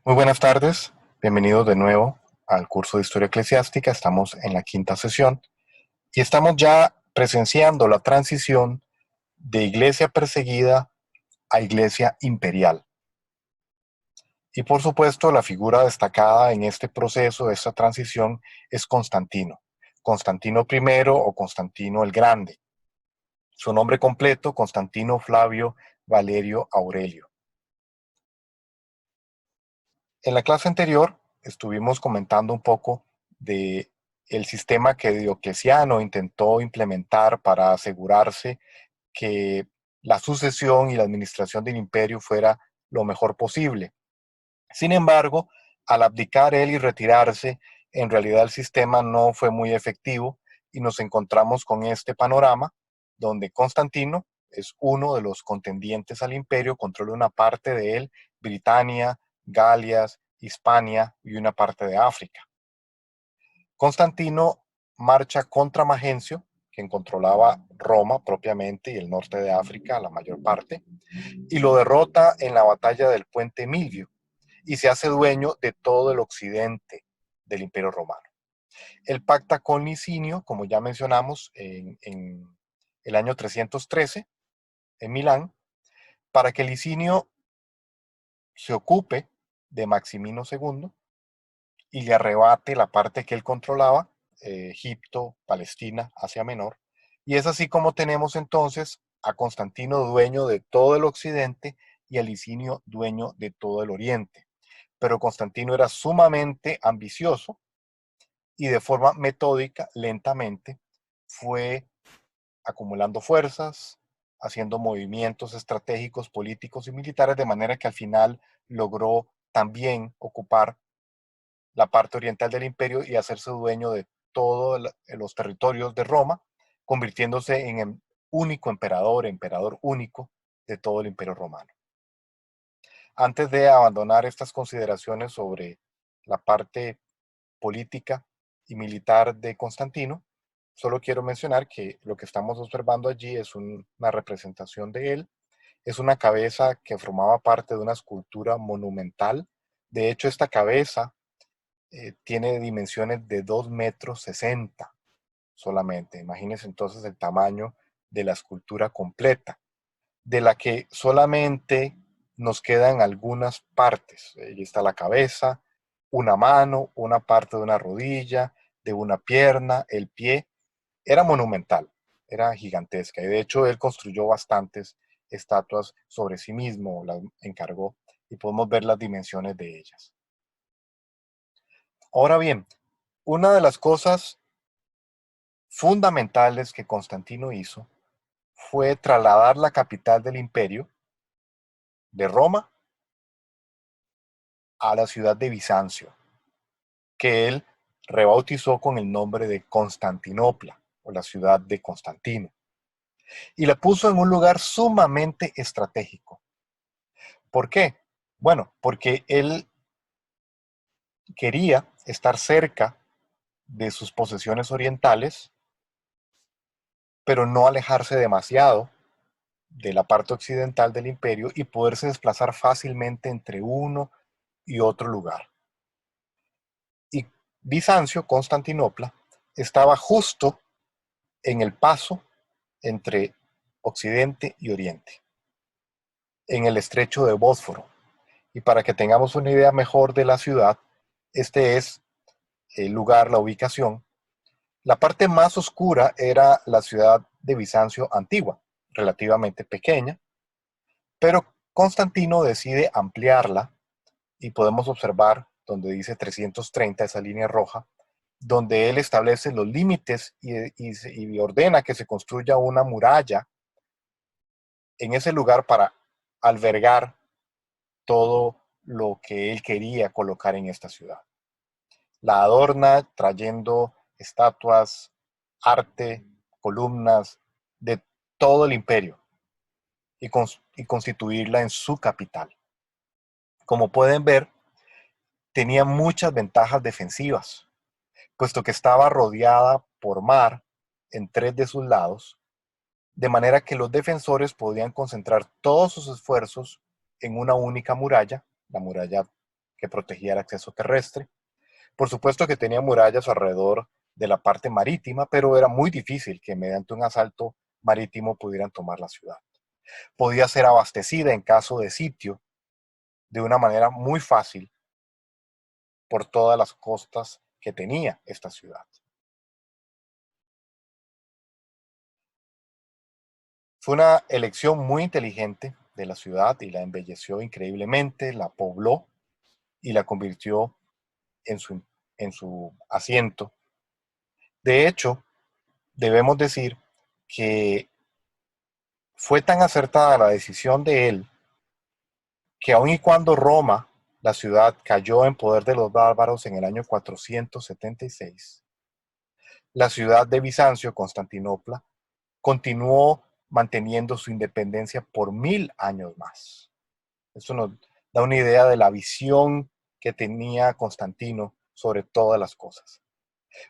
Muy buenas tardes, bienvenidos de nuevo al curso de Historia Eclesiástica. Estamos en la quinta sesión y estamos ya presenciando la transición de iglesia perseguida a iglesia imperial. Y por supuesto, la figura destacada en este proceso, de esta transición, es Constantino. Constantino I o Constantino el Grande. Su nombre completo, Constantino Flavio Valerio Aurelio. En la clase anterior estuvimos comentando un poco de el sistema que Diocleciano intentó implementar para asegurarse que la sucesión y la administración del imperio fuera lo mejor posible. Sin embargo, al abdicar él y retirarse, en realidad el sistema no fue muy efectivo y nos encontramos con este panorama donde Constantino es uno de los contendientes al imperio, controla una parte de él, Britania, Galias, Hispania y una parte de África. Constantino marcha contra Magencio, quien controlaba Roma propiamente y el norte de África, la mayor parte, y lo derrota en la batalla del puente Milvio y se hace dueño de todo el occidente del Imperio Romano. Él pacta con Licinio, como ya mencionamos, en el año 313, en Milán, para que Licinio se ocupe de Maximino II y le arrebate la parte que él controlaba, Egipto, Palestina, Asia Menor. Y es así como tenemos entonces a Constantino dueño de todo el occidente y a Licinio dueño de todo el oriente. Pero Constantino era sumamente ambicioso y de forma metódica, lentamente, fue acumulando fuerzas, haciendo movimientos estratégicos, políticos y militares, de manera que al final logró también ocupar la parte oriental del imperio y hacerse dueño de todos los territorios de Roma, convirtiéndose en el único emperador único de todo el imperio romano. Antes de abandonar estas consideraciones sobre la parte política y militar de Constantino, solo quiero mencionar que lo que estamos observando allí es una representación de él. Es una cabeza que formaba parte de una escultura monumental. De hecho, esta cabeza tiene dimensiones de 2,60 m solamente. Imagínense entonces el tamaño de la escultura completa, de la que solamente nos quedan algunas partes. Ahí está la cabeza, una mano, una parte de una rodilla, de una pierna, el pie. Era monumental, era gigantesca. Y de hecho él construyó bastantes estatuas sobre sí mismo, las encargó y podemos ver las dimensiones de ellas. Ahora bien, una de las cosas fundamentales que Constantino hizo fue trasladar la capital del imperio de Roma a la ciudad de Bizancio, que él rebautizó con el nombre de Constantinopla, o la ciudad de Constantino, y la puso en un lugar sumamente estratégico. ¿Por qué? Bueno, porque él quería estar cerca de sus posesiones orientales, pero no alejarse demasiado de la parte occidental del imperio y poderse desplazar fácilmente entre uno y otro lugar. Y Bizancio, Constantinopla, estaba justo en el paso entre Occidente y Oriente, en el estrecho de Bósforo. Y para que tengamos una idea mejor de la ciudad, este es el lugar, la ubicación. La parte más oscura era la ciudad de Bizancio antigua, relativamente pequeña, pero Constantino decide ampliarla y podemos observar donde dice 330, esa línea roja, donde él establece los límites y ordena que se construya una muralla en ese lugar para albergar todo lo que él quería colocar en esta ciudad. La adorna trayendo estatuas, arte, columnas de todo el imperio y constituirla en su capital. Como pueden ver, tenía muchas ventajas defensivas, puesto que estaba rodeada por mar en 3 de sus lados, de manera que los defensores podían concentrar todos sus esfuerzos en una única muralla, la muralla que protegía el acceso terrestre. Por supuesto que tenía murallas alrededor de la parte marítima, pero era muy difícil que mediante un asalto marítimo pudieran tomar la ciudad. Podía ser abastecida en caso de sitio de una manera muy fácil por todas las costas que tenía esta ciudad. Fue una elección muy inteligente de la ciudad y la embelleció increíblemente, la pobló y la convirtió en su asiento. De hecho, debemos decir que fue tan acertada la decisión de él que aun y cuando Roma, la ciudad, cayó en poder de los bárbaros en el año 476, la ciudad de Bizancio, Constantinopla, continuó manteniendo su independencia por 1000 años más. Esto nos da una idea de la visión que tenía Constantino sobre todas las cosas.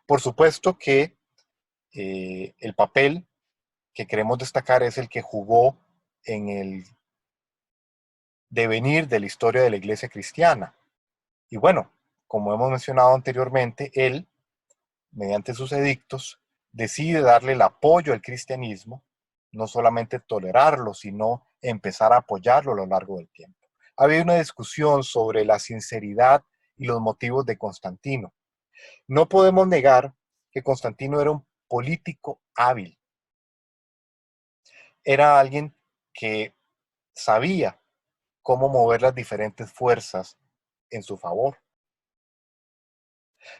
Por supuesto que el papel que queremos destacar es el que jugó en el devenir de la historia de la iglesia cristiana. Y bueno, como hemos mencionado anteriormente, él, mediante sus edictos, decide darle el apoyo al cristianismo, no solamente tolerarlo, sino empezar a apoyarlo a lo largo del tiempo. Había una discusión sobre la sinceridad y los motivos de Constantino. No podemos negar que Constantino era un político hábil. Era alguien que sabía cómo mover las diferentes fuerzas en su favor.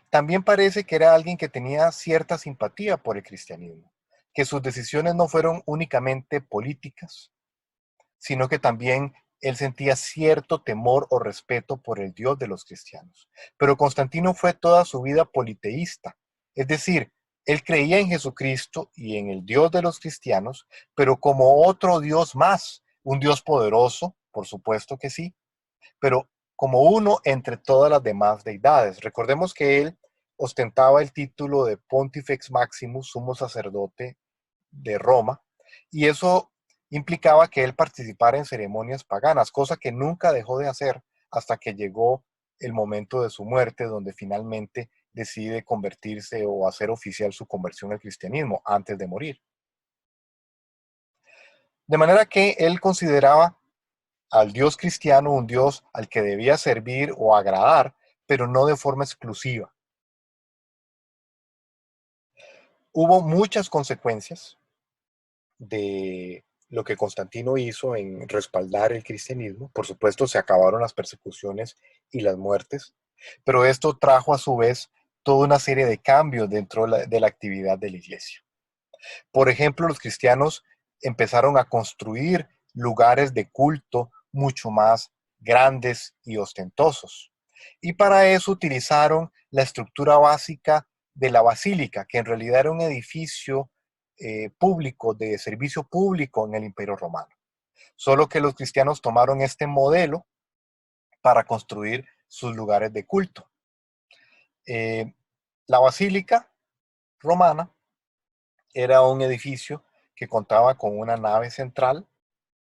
También parece que era alguien que tenía cierta simpatía por el cristianismo, que sus decisiones no fueron únicamente políticas, sino que también él sentía cierto temor o respeto por el Dios de los cristianos. Pero Constantino fue toda su vida politeísta, es decir, él creía en Jesucristo y en el Dios de los cristianos, pero como otro Dios más, un Dios poderoso, por supuesto que sí, pero como uno entre todas las demás deidades. Recordemos que él ostentaba el título de Pontifex Maximus, sumo sacerdote de Roma, y eso implicaba que él participara en ceremonias paganas, cosa que nunca dejó de hacer hasta que llegó el momento de su muerte, donde finalmente decide convertirse o hacer oficial su conversión al cristianismo antes de morir. De manera que él consideraba al Dios cristiano un Dios al que debía servir o agradar, pero no de forma exclusiva. Hubo muchas consecuencias de lo que Constantino hizo en respaldar el cristianismo. Por supuesto, se acabaron las persecuciones y las muertes, pero esto trajo a su vez toda una serie de cambios dentro de la actividad de la iglesia. Por ejemplo, los cristianos empezaron a construir lugares de culto mucho más grandes y ostentosos. Y para eso utilizaron la estructura básica de la basílica, que en realidad era un edificio público, de servicio público en el Imperio Romano. Solo que los cristianos tomaron este modelo para construir sus lugares de culto. Eh, la basílica romana era un edificio que contaba con una nave central,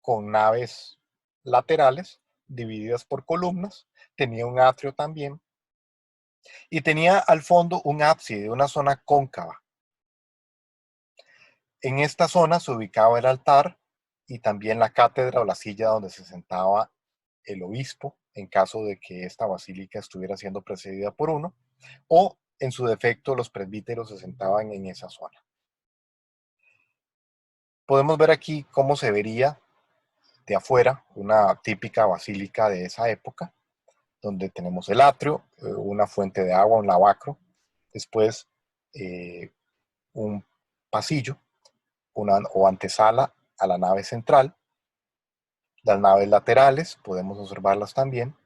con naves laterales divididas por columnas, tenía un atrio también y tenía al fondo un ábside, una zona cóncava. En esta zona se ubicaba el altar y también la cátedra o la silla donde se sentaba el obispo en caso de que esta basílica estuviera siendo precedida por uno, o en su defecto los presbíteros se sentaban en esa zona. Podemos ver aquí cómo se vería de afuera una típica basílica de esa época, donde tenemos el atrio, una fuente de agua, un lavacro, después un pasillo o antesala a la nave central, las naves laterales, podemos observarlas también,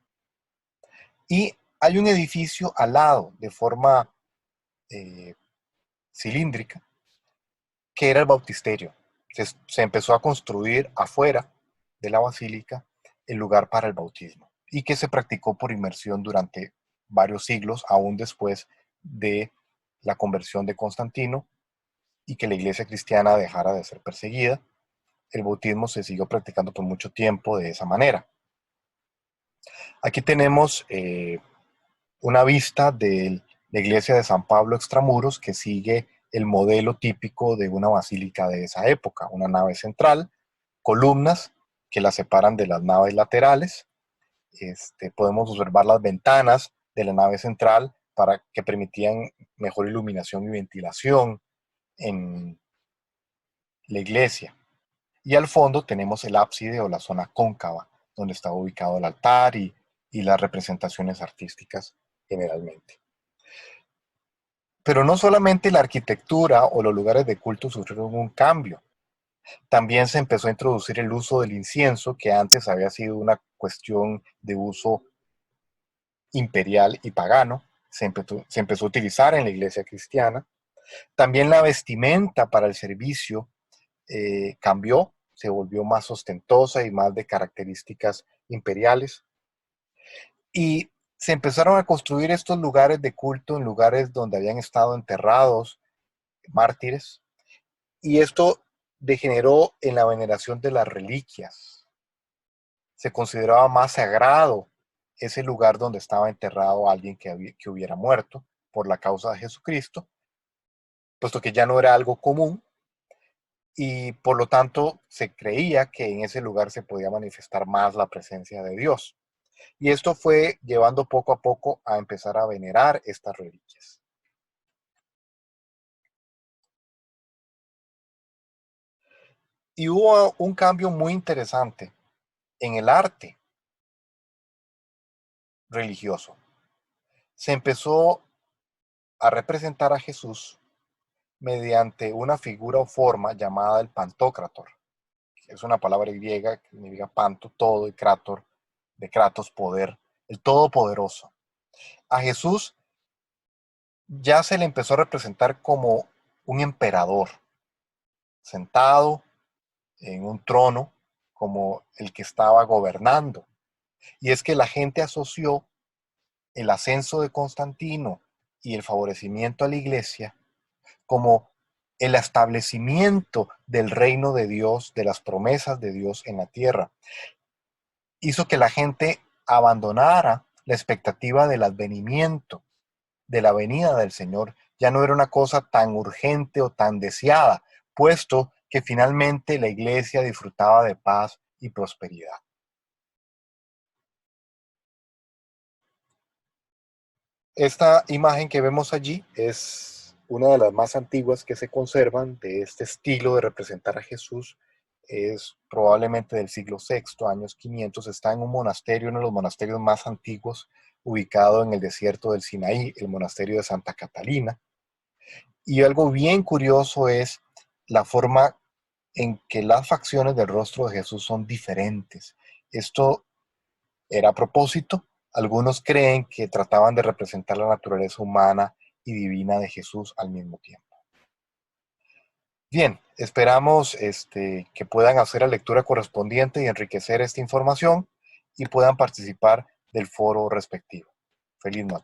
y hay un edificio al lado de forma eh, cilíndrica, que era el bautisterio. Se empezó a construir afuera de la basílica el lugar para el bautismo y que se practicó por inmersión durante varios siglos, aún después de la conversión de Constantino y que la iglesia cristiana dejara de ser perseguida. El bautismo se siguió practicando por mucho tiempo de esa manera. Aquí tenemos una vista de la iglesia de San Pablo Extramuros que sigue el modelo típico de una basílica de esa época, una nave central, columnas que la separan de las naves laterales. Podemos observar las ventanas de la nave central para que permitían mejor iluminación y ventilación en la iglesia. Y al fondo tenemos el ábside o la zona cóncava, donde está ubicado el altar y las representaciones artísticas generalmente. Pero no solamente la arquitectura o los lugares de culto sufrieron un cambio, también se empezó a introducir el uso del incienso, que antes había sido una cuestión de uso imperial y pagano, se empezó a utilizar en la iglesia cristiana. También la vestimenta para el servicio cambió, se volvió más ostentosa y más de características imperiales. Y se empezaron a construir estos lugares de culto en lugares donde habían estado enterrados mártires, y esto degeneró en la veneración de las reliquias. Se consideraba más sagrado ese lugar donde estaba enterrado alguien que hubiera muerto por la causa de Jesucristo, puesto que ya no era algo común, y por lo tanto se creía que en ese lugar se podía manifestar más la presencia de Dios. Y esto fue llevando poco a poco a empezar a venerar estas reliquias. Y hubo un cambio muy interesante en el arte religioso. Se empezó a representar a Jesús mediante una figura o forma llamada el Pantocrator. Es una palabra griega que significa panto, todo, y krator, de kratos, poder, el todopoderoso. A Jesús ya se le empezó a representar como un emperador, sentado en un trono, como el que estaba gobernando. Y es que la gente asoció el ascenso de Constantino y el favorecimiento a la iglesia como el establecimiento del reino de Dios, de las promesas de Dios en la tierra. Hizo que la gente abandonara la expectativa del advenimiento, de la venida del Señor. Ya no era una cosa tan urgente o tan deseada, puesto que finalmente la iglesia disfrutaba de paz y prosperidad. Esta imagen que vemos allí es una de las más antiguas que se conservan de este estilo de representar a Jesús. Es probablemente del siglo VI, años 500. Está en un monasterio, uno de los monasterios más antiguos, ubicado en el desierto del Sinaí, el monasterio de Santa Catalina. Y algo bien curioso es la forma en que las facciones del rostro de Jesús son diferentes. Esto era a propósito. Algunos creen que trataban de representar la naturaleza humana y divina de Jesús al mismo tiempo. Bien, esperamos que puedan hacer la lectura correspondiente y enriquecer esta información y puedan participar del foro respectivo. Feliz noche.